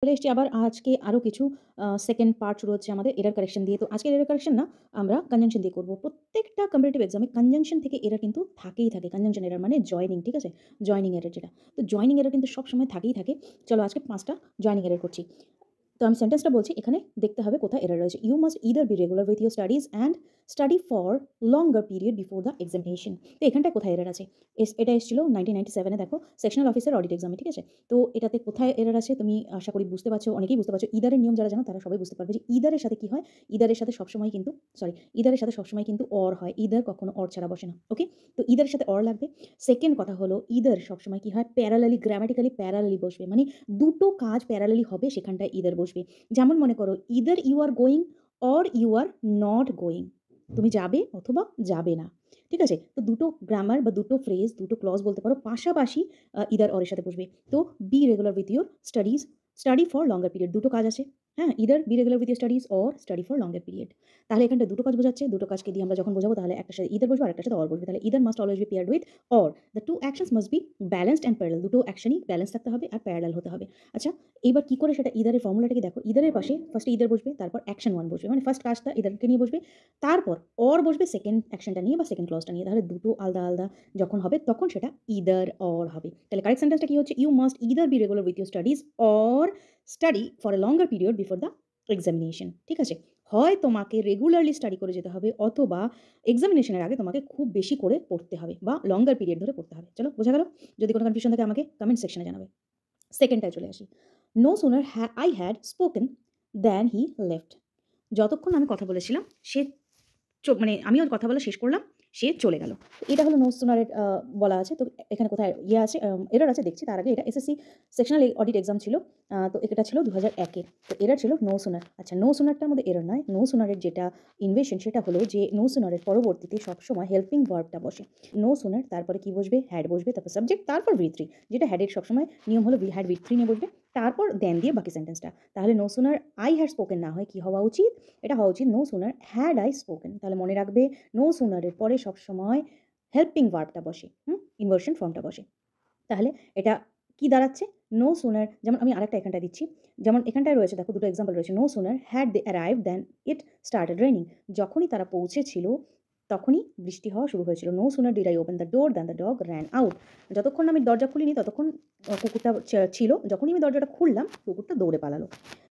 চলে এসেছি আবার আজকে আরো কিছু সেকেন্ড পার্ট শুরু হচ্ছে আমাদের এরর কারেকশন দিয়ে। তো আজকের এরর কারেকশন না আমরা কনজাংশন দিয়ে করব। প্রত্যেকটা কম্পিটিটিভ এক্সামে কনজাংশন থেকে এরর কিন্তু থাকেই থাকে। কনজাংশন এরর মানে জয়েনিং, ঠিক আছে? জয়েনিং এরর যেটা। তো জয়েনিং এরর কিন্তু সবসময় থাকেই থাকে। চলো আজকে ৫ টা জয়েনিং এরর করছি। তো আমি সেন্টেন্সটা বলছি, এখানে দেখতে হবে কোথায় এরর রয়েছে। You must either be regular with your studies and study for longer period before the examination. তো এখানটায় কোথায় এরর আছে? এটা এসেছিল 1997 এ, দেখো সেকশনাল অফিসার অডিট এক্সামে, ঠিক আছে? তো এটাতে কোথায় এরর আছে তুমি আশা করি বুঝতে পারছো, অনেকেই বুঝতে পারছো। ইদারের নিয়ম যারা জানো তারা সবাই বুঝতে পারবে যে ইদারের সাথে কি হয়। ইদারের সাথে সবসময় কিন্তু ইদারের সাথে সবসময় কিন্তু অর হয়। ইদার কখনো অর ছাড়া বসে না। ওকে? তো ইদারের সাথে অর লাগবে। সেকেন্ড কথা হলো ইদার সবসময় কি হয়, প্যারালালি, গ্রামাটিক্যালি প্যারালালি বসবে। মানে দুটো কাজ প্যারালালি হবে সেখানটায় ইদার বসবে। যেমন মনে করো either you are going or you are not going. তুমি যাবে অথবা যাবে না। ঠিক আছে? তো দুটো গ্রামার বা দুটো ফ্রেজ, দুটো ক্লজ বলতে পারো পাশাপাশি ইদার অর এর সাথে বসবে। তো B regular with your studies, study for longer period, দুটো কাজ আছে। হ্যাঁ? Either be regular with your studies or study for longer period. তাহলে এখানটা দুটো কাজ বোঝাচ্ছে। দুটো কাজকে দিয়ে আমরা যখন বোঝাবো তাহলে একটার সাথে ইদার বসবে, আরেকটার সাথে অর বসবে। তাহলে either must always be paired with or. The to actions must be balanced and parallel. দুটো অ্যাকশনই ব্যালেন্স থাকতে হবে আর প্যারালাল হতে হবে। আচ্ছা, এইবার কি করে সেটা ইদারের ফর্মুলাটাকে দেখো। ইদারের পাশে ফার্স্টে ইদার বসবে, তারপর অ্যাকশন 1 বসবে। মানে ফার্স্ট কাজটা ইদারকে নিয়ে বসবে। তারপর অর বসবে সেকেন্ড অ্যাকশনটা নিয়ে বা সেকেন্ড ক্লজটা নিয়ে। তাহলে দুটো আলাদা, আলাদা যখন হবে তখন সেটা ইদার অর হবে। তাহলে কারেক্ট সেন্টেন্সটা কি হচ্ছে? You must either be regular with your studies or study for a longer period before the examination. ঠিক আছে? হয় তোমাকে রেগুলারলি স্টাডি করে যেতে হবে অথবা এক্সামিনেশনের আগে তোমাকে খুব বেশি করে পড়তে হবে বা লঙ্গার পিরিয়ড ধরে পড়তে হবে। চলো বোঝা গেল? যদি কোনো কনফিউশন থাকে আমাকে কমেন্ট সেকশনে জানাবে। সেকেন্ডটায় চলে আসি। No sooner I had spoken than he left. যতক্ষণ আমি কথা বলেছিলাম সে মানে আমিও কথা বলা শেষ করলাম, সে চলে গেল। তো এটা হলো নো সুনার এর বলা আছে। তো এখানে কোথায় ইয়ে আছে, এরর আছে দেখছি। তার আগে এটা এসএসসি সেকশনাল অডিট এক্সাম ছিল। তো এটা ছিল 2001 এর। তো এরর ছিল নো সুনার। আচ্ছা, নো সুনারটার মধ্যে এরর নয়। নো সুনার এর যেটা ইনভেশন সেটা হলো যে নো সুনার এর পরবর্তীতে সবসময় হেল্পিং ভার্বটা বসে। নো সুনার তারপরে কি বসবে? হ্যাড বসবে, তারপর সাবজেক্ট, তারপর V3। যেটা হ্যাডের সবসময় নিয়ম হলো হ্যাড V3 নিয়ে বসবে, তারপর দেন দিয়ে বাকি সেন্টেন্সটা। তাহলে no sooner I had spoken না হয় কি হওয়া উচিত? এটা হওয়া উচিত no sooner had I spoken. তাহলে মনে রাখবে নো সুনারের পরে সবসময় হেল্পিং ভার্বটা বসে, ইনভার্সন ফর্মটা বসে। তাহলে এটা কি দাঁড়াচ্ছে? নো সুনার, যেমন আমি আরেকটা এখানটায় দিচ্ছি। যেমন এখানটায় রয়েছে দেখো দুটো এক্সাম্পল রয়েছে। No sooner had they arrive than it started raining. যখনই তারা পৌঁছেছিল তখনই বৃষ্টি হওয়া শুরু হয়েছিল। No sooner did I open the door than the dog ran out. যতক্ষণ না আমি দরজা খুলিনি ততক্ষণ কুকুরটা ছিল। যখনই আমি দরজাটা খুললাম কুকুরটা দৌড়ে পালালো।